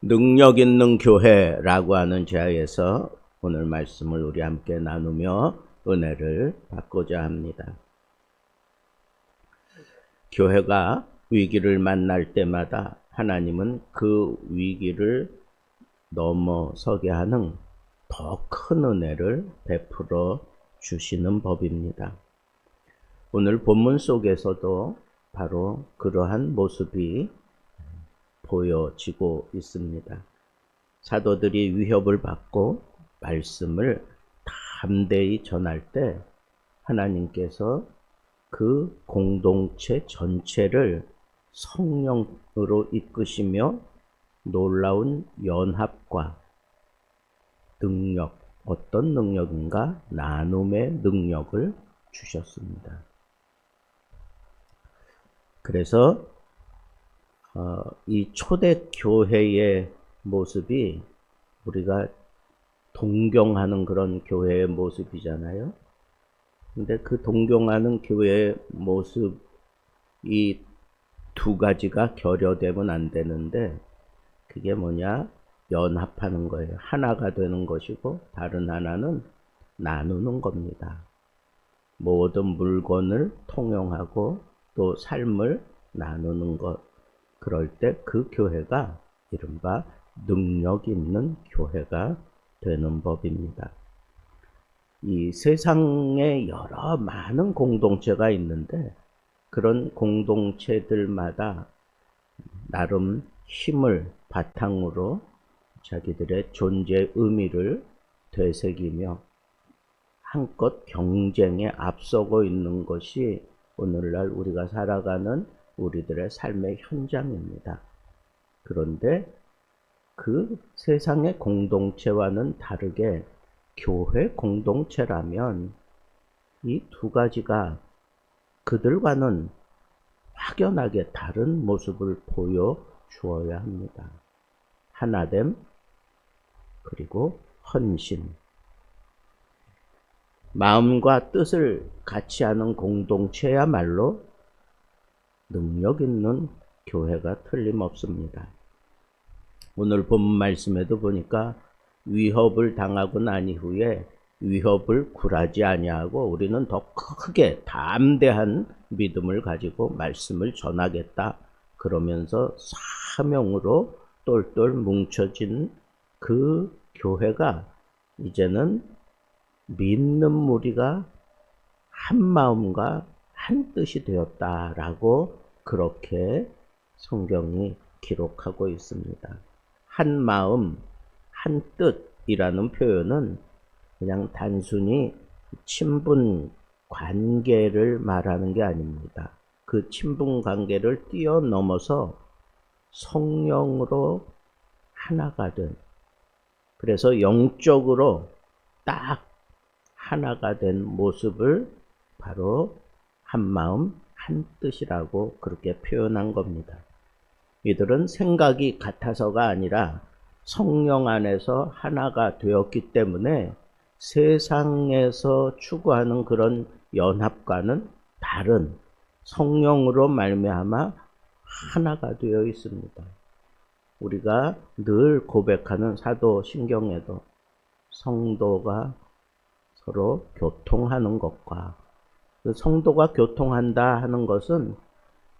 능력 있는 교회라고 하는 제하에서 오늘 말씀을 우리 함께 나누며 은혜를 받고자 합니다. 교회가 위기를 만날 때마다 하나님은 그 위기를 넘어서게 하는 더 큰 은혜를 베풀어 주시는 법입니다. 오늘 본문 속에서도 바로 그러한 모습이 보여지고 있습니다. 사도들이 위협을 받고 말씀을 담대히 전할 때 하나님께서 그 공동체 전체를 성령으로 이끄시며 놀라운 연합과 능력, 어떤 능력인가? 나눔의 능력을 주셨습니다. 그래서 이 초대교회의 모습이 우리가 동경하는 그런 교회의 모습이잖아요. 근데 그 동경하는 교회의 모습, 이 두 가지가 결여되면 안 되는데, 그게 뭐냐? 연합하는 거예요. 하나가 되는 것이고, 다른 하나는 나누는 겁니다. 모든 물건을 통용하고 또 삶을 나누는 것. 그럴 때 그 교회가 이른바 능력 있는 교회가 되는 법입니다. 이 세상에 여러 많은 공동체가 있는데 그런 공동체들마다 나름 힘을 바탕으로 자기들의 존재 의미를 되새기며 한껏 경쟁에 앞서고 있는 것이 오늘날 우리가 살아가는 우리들의 삶의 현장입니다. 그런데 그 세상의 공동체와는 다르게 교회 공동체라면 이 두 가지가 그들과는 확연하게 다른 모습을 보여주어야 합니다. 하나됨, 그리고 헌신. 마음과 뜻을 같이 하는 공동체야말로 능력 있는 교회가 틀림없습니다. 오늘 본문 말씀에도 보니까 위협을 당하고 난 이후에 위협을 굴하지 아니하고 우리는 더 크게 담대한 믿음을 가지고 말씀을 전하겠다. 그러면서 사명으로 똘똘 뭉쳐진 그 교회가 이제는 믿는 무리가 한 마음과 한 뜻이 되었다라고 그렇게 성경이 기록하고 있습니다. 한 마음, 한 뜻이라는 표현은 그냥 단순히 친분 관계를 말하는 게 아닙니다. 그 친분 관계를 뛰어넘어서 성령으로 하나가 된, 그래서 영적으로 딱 하나가 된 모습을 바로 한 마음, 한 뜻이라고 그렇게 표현한 겁니다. 이들은 생각이 같아서가 아니라 성령 안에서 하나가 되었기 때문에 세상에서 추구하는 그런 연합과는 다른 성령으로 말미암아 하나가 되어 있습니다. 우리가 늘 고백하는 사도신경에도 성도가 서로 교통하는 것과 그 성도가 교통한다 하는 것은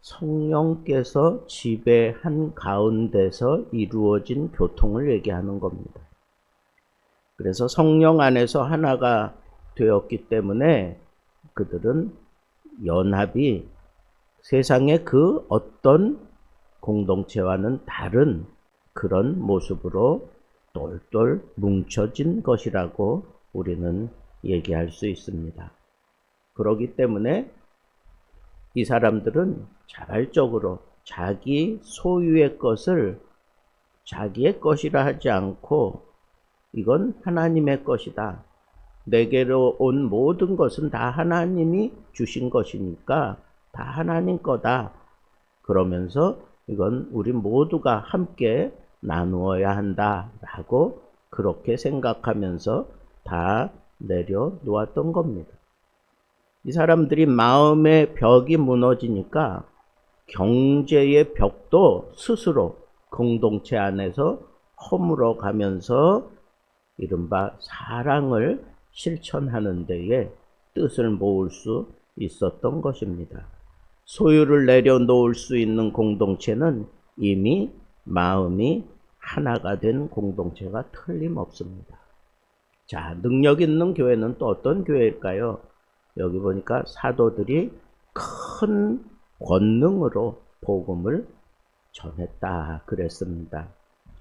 성령께서 지배한 가운데서 이루어진 교통을 얘기하는 겁니다. 그래서 성령 안에서 하나가 되었기 때문에 그들은 연합이 세상의 그 어떤 공동체와는 다른 그런 모습으로 똘똘 뭉쳐진 것이라고 우리는 얘기할 수 있습니다. 그렇기 때문에 이 사람들은 자발적으로 자기 소유의 것을 자기의 것이라 하지 않고 이건 하나님의 것이다. 내게로 온 모든 것은 다 하나님이 주신 것이니까 다 하나님 거다. 그러면서 이건 우리 모두가 함께 나누어야 한다라고 그렇게 생각하면서 다 내려놓았던 겁니다. 이 사람들이 마음의 벽이 무너지니까 경제의 벽도 스스로 공동체 안에서 허물어 가면서 이른바 사랑을 실천하는 데에 뜻을 모을 수 있었던 것입니다. 소유를 내려놓을 수 있는 공동체는 이미 마음이 하나가 된 공동체가 틀림없습니다. 자, 능력 있는 교회는 또 어떤 교회일까요? 여기 보니까 사도들이 큰 권능으로 복음을 전했다 그랬습니다.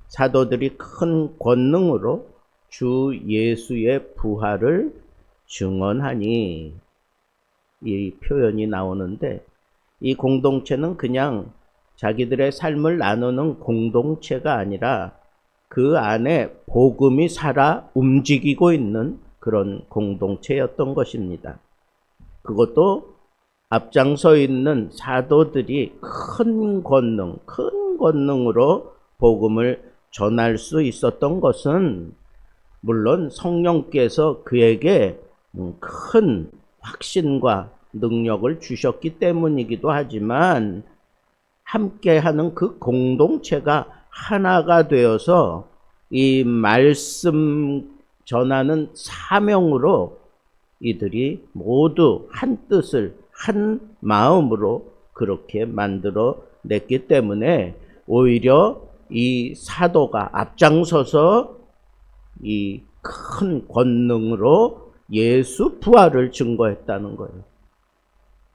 사도들이 큰 권능으로 주 예수의 부활을 증언하니, 이 표현이 나오는데, 이 공동체는 그냥 자기들의 삶을 나누는 공동체가 아니라 그 안에 복음이 살아 움직이고 있는 그런 공동체였던 것입니다. 그것도 앞장서 있는 사도들이 큰 권능으로 복음을 전할 수 있었던 것은 물론 성령께서 그에게 큰 확신과 능력을 주셨기 때문이기도 하지만, 함께하는 그 공동체가 하나가 되어서 이 말씀 전하는 사명으로 이들이 모두 한 뜻을 한 마음으로 그렇게 만들어 냈기 때문에 오히려 이 사도가 앞장서서 이 큰 권능으로 예수 부활을 증거했다는 거예요.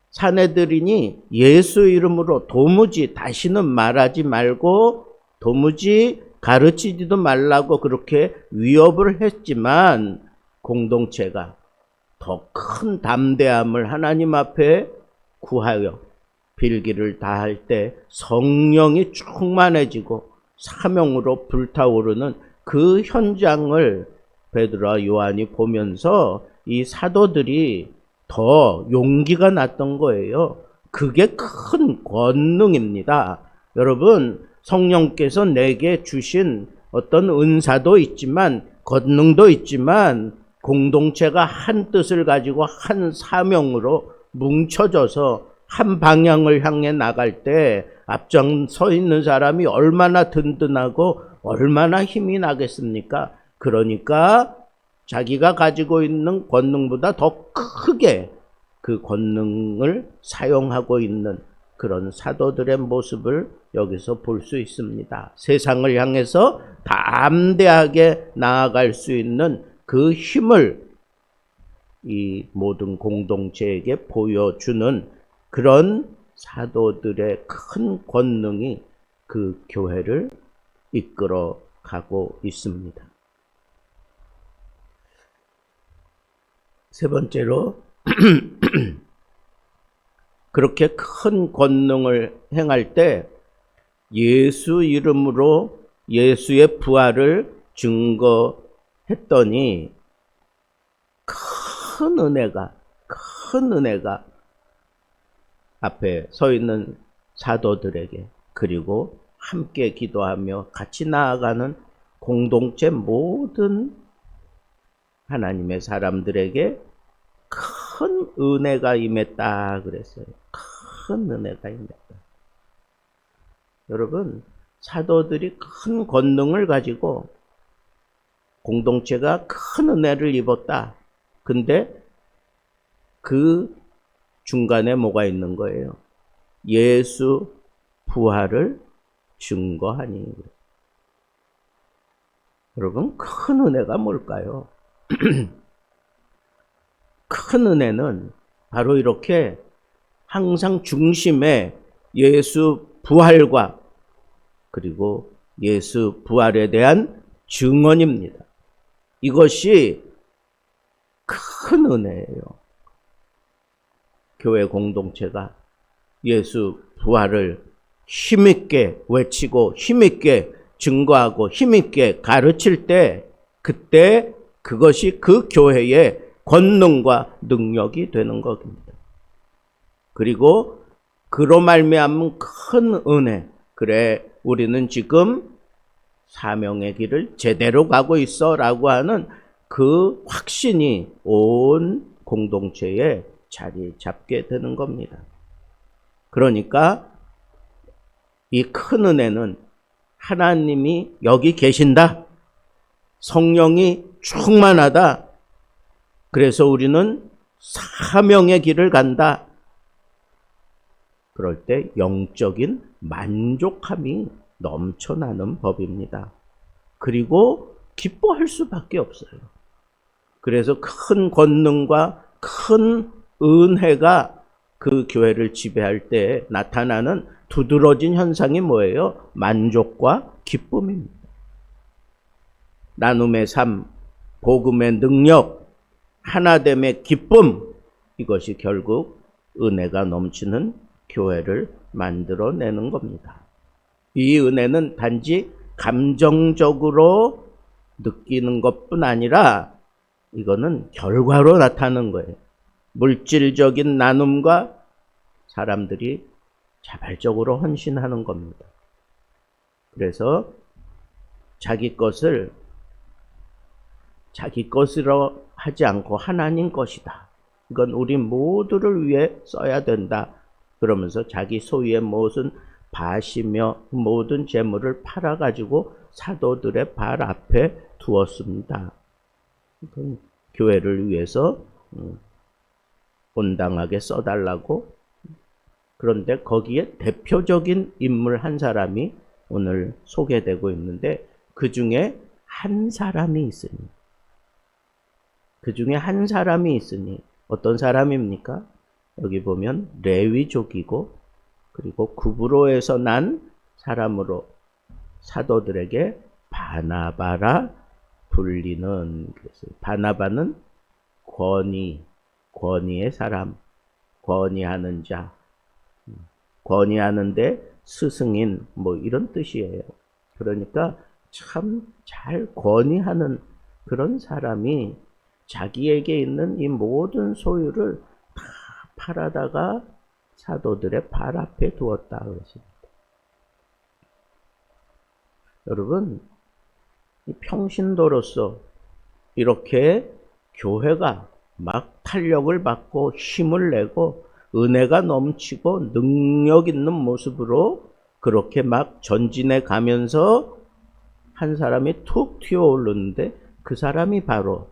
사내들이니 예수 이름으로 도무지 다시는 말하지 말고 도무지 가르치지도 말라고 그렇게 위협을 했지만, 공동체가 더 큰 담대함을 하나님 앞에 구하여 빌기를 다할 때 성령이 충만해지고 사명으로 불타오르는 그 현장을 베드로와 요한이 보면서 이 사도들이 더 용기가 났던 거예요. 그게 큰 권능입니다. 여러분, 성령께서 내게 주신 어떤 은사도 있지만, 권능도 있지만, 공동체가 한 뜻을 가지고 한 사명으로 뭉쳐져서 한 방향을 향해 나갈 때 앞장서 있는 사람이 얼마나 든든하고 얼마나 힘이 나겠습니까? 그러니까 자기가 가지고 있는 권능보다 더 크게 그 권능을 사용하고 있는 그런 사도들의 모습을 여기서 볼 수 있습니다. 세상을 향해서 담대하게 나아갈 수 있는 그 힘을 이 모든 공동체에게 보여주는 그런 사도들의 큰 권능이 그 교회를 이끌어 가고 있습니다. 세 번째로, 그렇게 큰 권능을 행할 때 예수 이름으로 예수의 부활을 증거했더니 큰 은혜가 앞에 서 있는 사도들에게, 그리고 함께 기도하며 같이 나아가는 공동체 모든 하나님의 사람들에게 큰 은혜가 임했다 그랬어요. 큰 은혜가 임했다. 여러분, 사도들이 큰 권능을 가지고 공동체가 큰 은혜를 입었다. 근데 그 중간에 뭐가 있는 거예요? 예수 부활을 증거하니. 여러분, 큰 은혜가 뭘까요? 큰 은혜는 바로 이렇게 항상 중심에 예수 부활과 그리고 예수 부활에 대한 증언입니다. 이것이 큰 은혜예요. 교회 공동체가 예수 부활을 힘있게 외치고 힘있게 증거하고 힘있게 가르칠 때, 그때 그것이 그 교회의 권능과 능력이 되는 것입니다. 그리고 그로 말미암은 큰 은혜, 그래 우리는 지금 사명의 길을 제대로 가고 있어 라고 하는 그 확신이 온 공동체에 자리 잡게 되는 겁니다. 그러니까 이 큰 은혜는 하나님이 여기 계신다. 성령이 충만하다. 그래서 우리는 사명의 길을 간다. 그럴 때 영적인 만족함이 넘쳐나는 법입니다. 그리고 기뻐할 수밖에 없어요. 그래서 큰 권능과 큰 은혜가 그 교회를 지배할 때 나타나는 두드러진 현상이 뭐예요? 만족과 기쁨입니다. 나눔의 삶, 복음의 능력, 하나됨의 기쁨, 이것이 결국 은혜가 넘치는 교회를 만들어내는 겁니다. 이 은혜는 단지 감정적으로 느끼는 것뿐 아니라 이거는 결과로 나타나는 거예요. 물질적인 나눔과 사람들이 자발적으로 헌신하는 겁니다. 그래서 자기 것을 자기 것으로 하지 않고 하나님 것이다. 이건 우리 모두를 위해 써야 된다. 그러면서 자기 소유의 모든 밭이며 모든 재물을 팔아가지고 사도들의 발 앞에 두었습니다. 교회를 위해서 온당하게 써달라고. 그런데 거기에 대표적인 인물 한 사람이 오늘 소개되고 있는데 그 중에 한 사람이 있으니 어떤 사람입니까? 여기 보면 레위족이고 그리고 구브로에서 난 사람으로 사도들에게 바나바라 불리는, 그래서 바나바는 권위의 사람, 권위하는 자, 권위하는데 스승인 뭐 이런 뜻이에요. 그러니까 참 잘 권위하는 그런 사람이 자기에게 있는 이 모든 소유를 다 팔아다가 사도들의 발 앞에 두었다 그랬습니다. 여러분, 이 평신도로서 이렇게 교회가 막 탄력을 받고 힘을 내고 은혜가 넘치고 능력 있는 모습으로 그렇게 막 전진해 가면서 한 사람이 툭 튀어오르는데 그 사람이 바로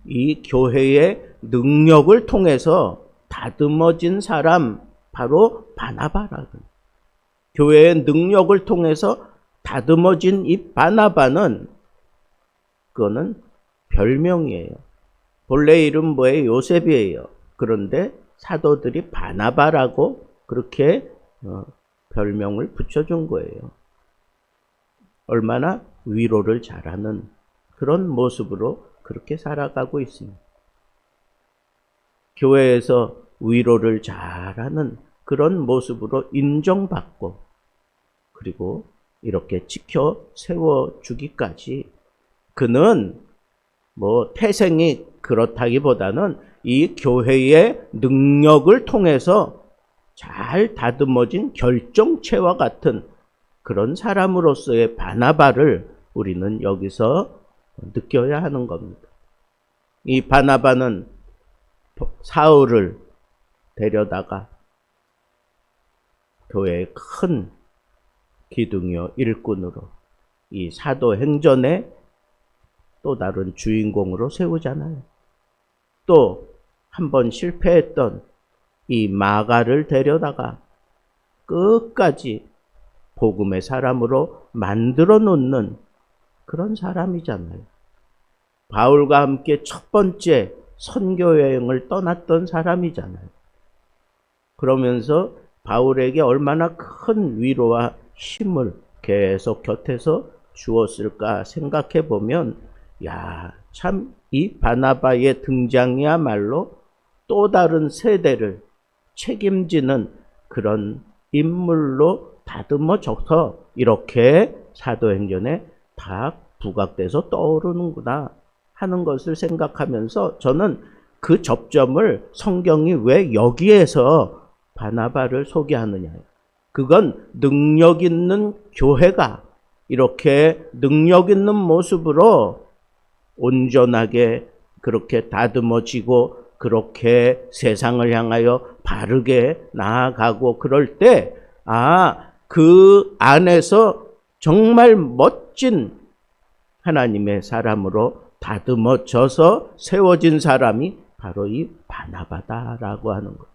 이 교회의 능력을 통해서 다듬어진 사람, 바로 바나바라는, 교회의 능력을 통해서 다듬어진 이 바나바는 그거는 별명이에요. 본래 이름 뭐예요? 요셉이에요. 그런데 사도들이 바나바라고 그렇게 별명을 붙여준 거예요. 얼마나 위로를 잘하는 그런 모습으로 그렇게 살아가고 있습니다. 교회에서 위로를 잘하는 그런 모습으로 인정받고 그리고 이렇게 지켜 세워주기까지 그는 뭐 태생이 그렇다기보다는 이 교회의 능력을 통해서 잘 다듬어진 결정체와 같은 그런 사람으로서의 바나바를 우리는 여기서 느껴야 하는 겁니다. 이 바나바는 사울을 데려다가 교회의 큰 기둥이요 일꾼으로 이 사도행전의 또 다른 주인공으로 세우잖아요. 또 한 번 실패했던 이 마가를 데려다가 끝까지 복음의 사람으로 만들어 놓는 그런 사람이잖아요. 바울과 함께 첫 번째 선교 여행을 떠났던 사람이잖아요. 그러면서 바울에게 얼마나 큰 위로와 힘을 계속 곁에서 주었을까 생각해 보면, 야, 참 이 바나바의 등장이야말로 또 다른 세대를 책임지는 그런 인물로 다듬어져서 이렇게 사도행전에 다 부각돼서 떠오르는구나 하는 것을 생각하면서 저는 그 접점을 성경이 왜 여기에서 바나바를 소개하느냐. 그건 능력 있는 교회가 이렇게 능력 있는 모습으로 온전하게 그렇게 다듬어지고 그렇게 세상을 향하여 바르게 나아가고 그럴 때, 그 안에서 정말 멋진 하나님의 사람으로 다듬어져서 세워진 사람이 바로 이 바나바다라고 하는 것.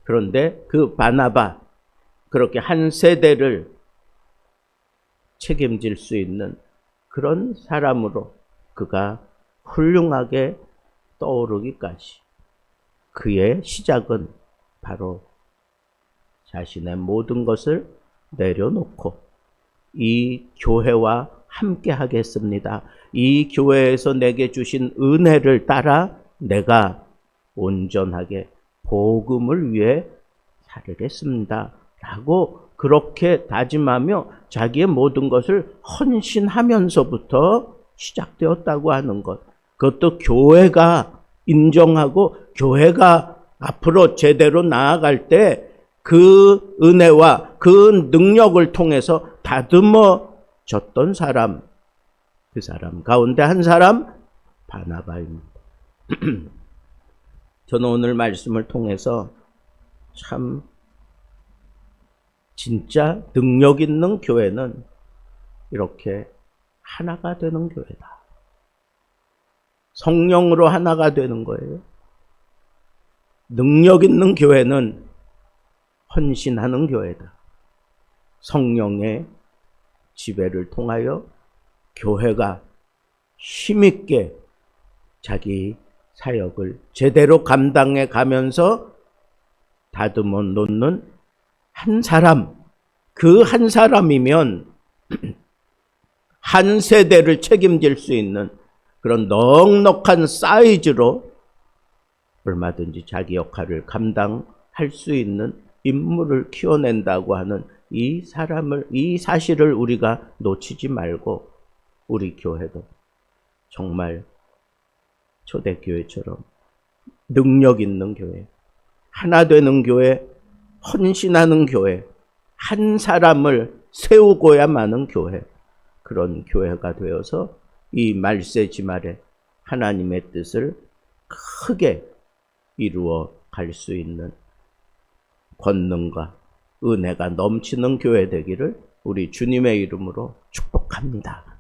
그런데 그 바나바, 그렇게 한 세대를 책임질 수 있는 그런 사람으로 그가 훌륭하게 떠오르기까지 그의 시작은 바로 자신의 모든 것을 내려놓고 이 교회와 함께 하겠습니다. 이 교회에서 내게 주신 은혜를 따라 내가 온전하게 복음을 위해 살겠습니다. 라고 그렇게 다짐하며 자기의 모든 것을 헌신하면서부터 시작되었다고 하는 것. 그것도 교회가 인정하고 교회가 앞으로 제대로 나아갈 때 그 은혜와 그 능력을 통해서 다듬어졌던 사람, 그 사람 가운데 한 사람 바나바입니다. 저는 오늘 말씀을 통해서 참 진짜 능력 있는 교회는 이렇게 하나가 되는 교회다. 성령으로 하나가 되는 거예요. 능력 있는 교회는 헌신하는 교회다. 성령의 지배를 통하여 교회가 힘있게 자기 사역을 제대로 감당해 가면서 다듬어 놓는 한 사람, 그 한 사람이면 한 세대를 책임질 수 있는 그런 넉넉한 사이즈로 얼마든지 자기 역할을 감당할 수 있는 인물을 키워낸다고 하는 이 사실을 우리가 놓치지 말고 우리 교회도 정말 초대교회처럼 능력 있는 교회, 하나 되는 교회, 헌신하는 교회, 한 사람을 세우고야 마는 교회, 그런 교회가 되어서 이 말세지 말에 하나님의 뜻을 크게 이루어 갈 수 있는 권능과 은혜가 넘치는 교회 되기를 우리 주님의 이름으로 축복합니다.